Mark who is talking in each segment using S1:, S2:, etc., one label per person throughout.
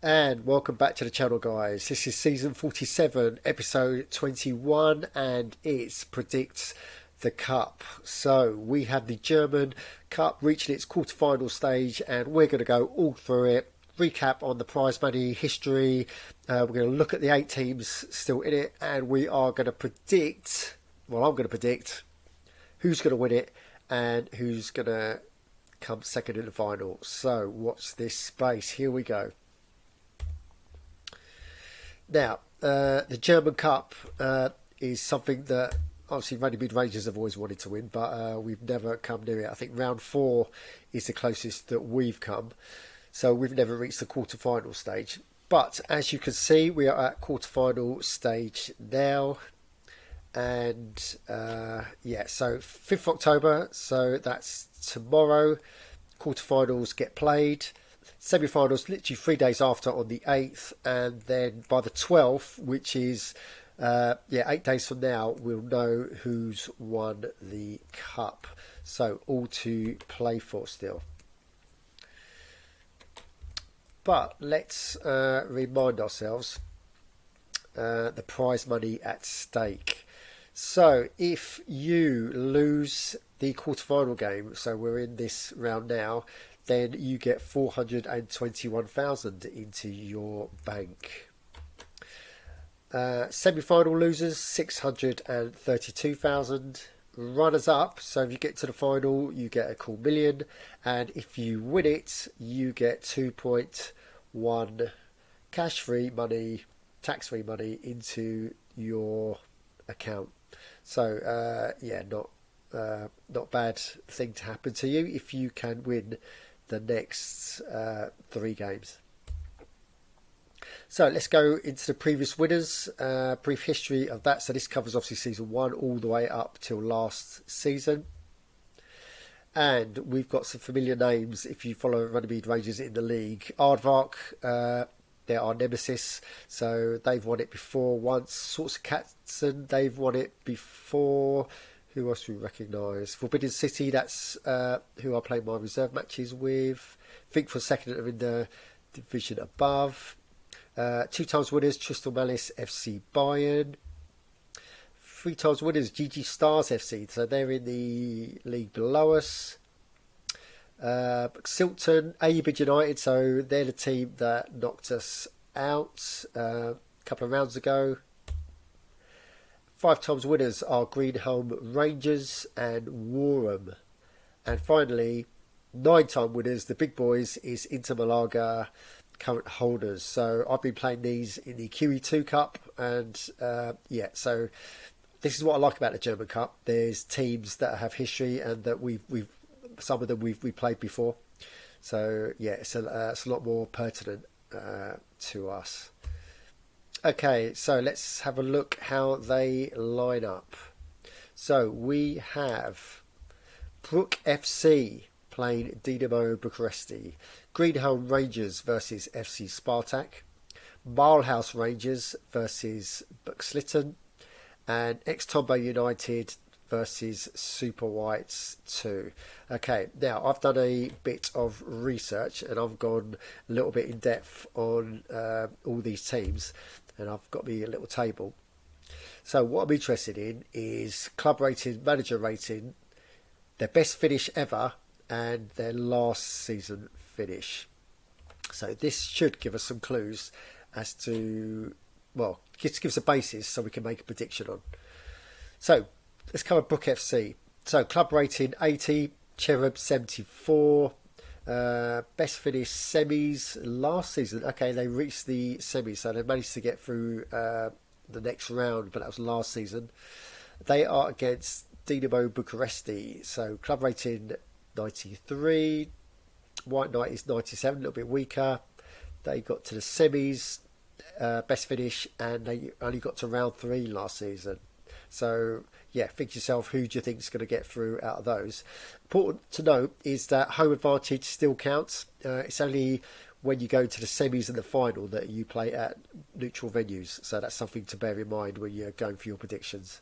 S1: And welcome back to the channel, guys. This is season 47, episode 21, and it's predicts the cup. So we have the German Cup reaching its quarterfinal stage, and we're going to go all through it, recap on the prize money history. We're going to look at the 8 teams still in it, and we are going to predict, well, I'm going to predict who's going to win it and who's going to come second in the final. So watch this space. Here we go. Now, the German Cup is something that obviously Runnymede Rangers have always wanted to win, but we've never come near it. I think round 4 is the closest that we've come, so we've never reached the quarter-final stage. But as you can see, we are at quarter-final stage now, and yeah, so 5th October, so that's tomorrow. Quarter-finals get played. Semi-finals literally 3 days after on the 8th, and then by the 12th, which is 8 days from now, we'll know who's won the cup. So all to play for still. But let's remind ourselves the prize money at stake. So if you lose the quarterfinal game, so we're in this round now, then you get 421,000 into your bank. Semi-final losers, 632,000. Runners up, so if you get to the final, you get a cool million, and if you win it, you get 2.1 cash-free money, tax-free money into your account. So yeah, not bad thing to happen to you if you can win the next 3 games. So let's go into the previous winners, brief history of that. So this covers obviously season 1 all the way up till last season. And we've got some familiar names if you follow Runnymede Rangers in the league. Aardvark, they're our nemesis, so they've won it before once. Sorts of Katzen, they've won it before. Who else do we recognise? Forbidden City, that's who I play my reserve matches with. Think for a second they're in the division above. 2 times winners, Crystal Malice FC Bayern. 3 times winners, GG Stars FC, so they're in the league below us. Silton, Aibid United, so they're the team that knocked us out a couple of rounds ago. 5 times winners are Greenholm Rangers and Warham. And finally, 9 time winners, the big boys, is Inter Malaga, current holders. So I've been playing these in the QE2 Cup, and yeah, so this is what I like about the German Cup. There's teams that have history and that we've some of them we've played before. So yeah, it's a lot more pertinent to us. Okay, so let's have a look how they line up. So we have Brook FC playing Dinamo Bucharesti, Greenholm Rangers versus FC Spartak, Milehouse Rangers versus Buxlitten, and Ex-Tombo United versus Super Whites 2. Okay, now I've done a bit of research and I've gone a little bit in depth on all these teams, and I've got me a little table. So what I'm interested in is club rating, manager rating, their best finish ever, and their last season finish. So this should give us some clues as to, well, just gives a basis so we can make a prediction on. So let's cover Brook FC. So club rating 80, Cherub 74, best finish semis last season. Okay, they reached the semis, so they managed to get through the next round, but that was last season. They are against Dinamo Bucharesti, so club rating 93, White Knight is 97, a little bit weaker. They got to the semis, best finish, and they only got to round 3 last season. So yeah, think to yourself, who do you think is going to get through out of those? Important to note is that home advantage still counts. It's only when you go to the semis and the final that you play at neutral venues, so that's something to bear in mind when you're going for your predictions.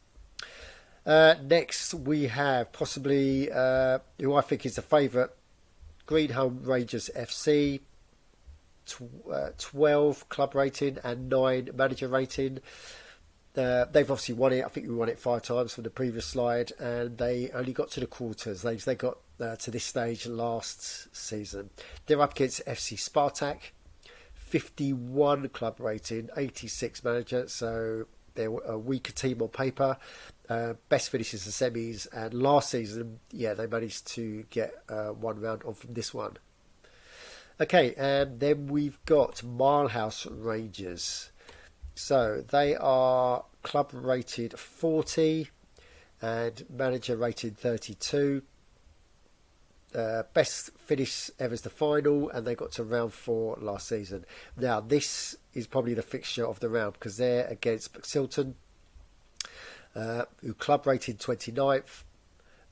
S1: Next we have possibly who I think is the favourite, Greenholm Rangers FC. 12 club rating and 9 manager rating. They've obviously won it. I think we won it 5 times from the previous slide, and they only got to the quarters. They got to this stage last season. They're up against FC Spartak, 51 club rating, 86 manager, so they're a weaker team on paper. Best finishes the semis, and last season, yeah, they managed to get 1 round on from this one. Okay, and then we've got Milehouse Rangers. So they are club rated 40 and manager rated 32. Best finish ever is the final, and they got to round 4 last season. Now this is probably the fixture of the round because they're against Silton, who club rated 29th.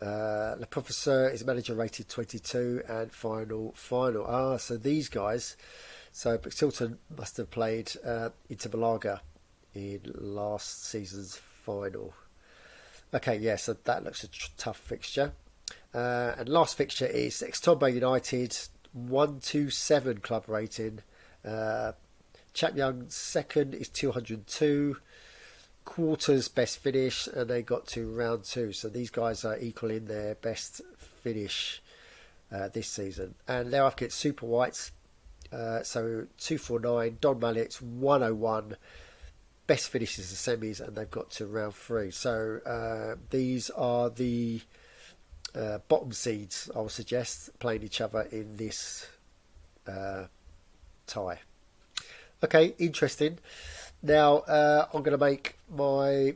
S1: Le Professeur is manager rated 22, and final. So these guys, so Silton must have played Inter Malaga in last season's final. Okay, yeah, so that looks a tough fixture. And last fixture is Extombe United, 127 club rating. Chap Young second is 202. Quarters best finish, and they got to round 2. So these guys are equaling their best finish this season. And they're up against Super Whites. So 249. Don Mallett's 101. Best finishes the semis, and they've got to round 3. So these are the bottom seeds, I would suggest, playing each other in this tie. Okay, interesting. Now I'm going to make my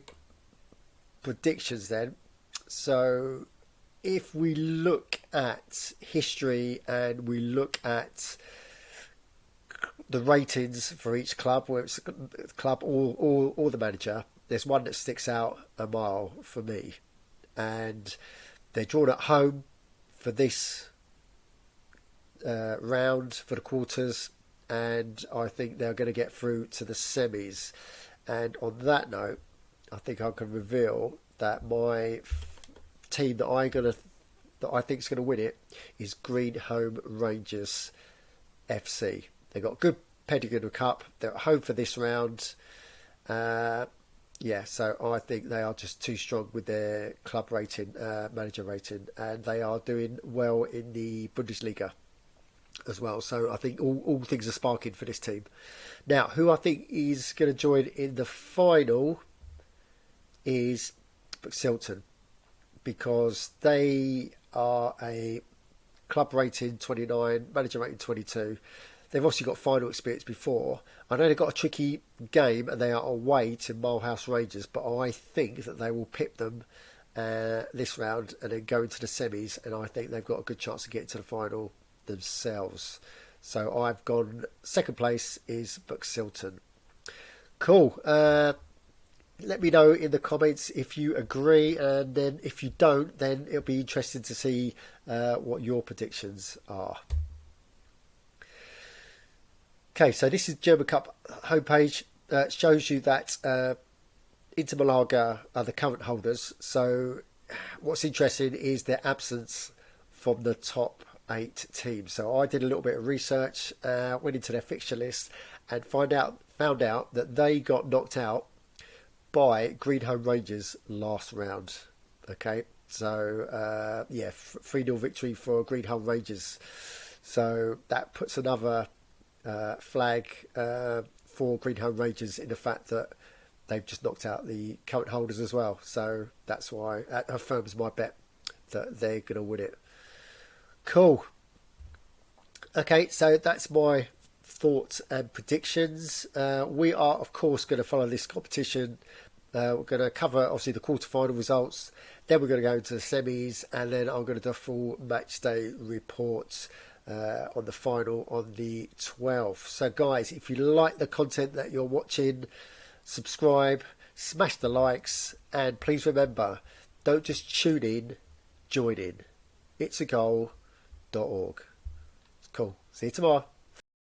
S1: predictions then. So if we look at history and we look at the ratings for each club, whether it's the club or the manager, there's one that sticks out a mile for me, and they're drawn at home for this round for the quarters, and I think they're going to get through to the semis. And on that note, I think I can reveal that my team that I think is going to win it is Greenhome Rangers FC. They've got good pedigree in the cup. They're at home for this round. Yeah, so I think they are just too strong with their club rating, manager rating, and they are doing well in the Bundesliga as well. So I think all things are sparking for this team. Now, who I think is going to join in the final is Silton, because they are a club rating 29, manager rating 22. They've obviously got final experience before. I know they've got a tricky game and they are away to Milehouse Rangers, but I think that they will pip them this round and then go into the semis, and I think they've got a good chance of getting to the final themselves. So I've gone second place is Silton. Cool. Let me know in the comments if you agree, and then if you don't, then it'll be interesting to see what your predictions are. Okay, so this is German Cup homepage. It shows you that Inter Malaga are the current holders. So what's interesting is their absence from the top 8 teams. So I did a little bit of research, went into their fixture list, and found out that they got knocked out by Greenhome Rangers last round. Okay, so yeah, 3-0 victory for Greenhome Rangers. So that puts another flag for Greenhome Rangers in the fact that they've just knocked out the current holders as well. So that's why that affirms my bet that they're going to win it. Cool. Okay, so that's my thoughts and predictions. We are, of course, going to follow this competition. We're going to cover, obviously, the quarterfinal results. Then we're going to go into the semis, and then I'm going to do a full match day report on the final on the 12th. So guys, if you like the content that you're watching, subscribe, smash the likes, and please remember, don't just tune in, join in. It's a goal.org. Cool. See you tomorrow.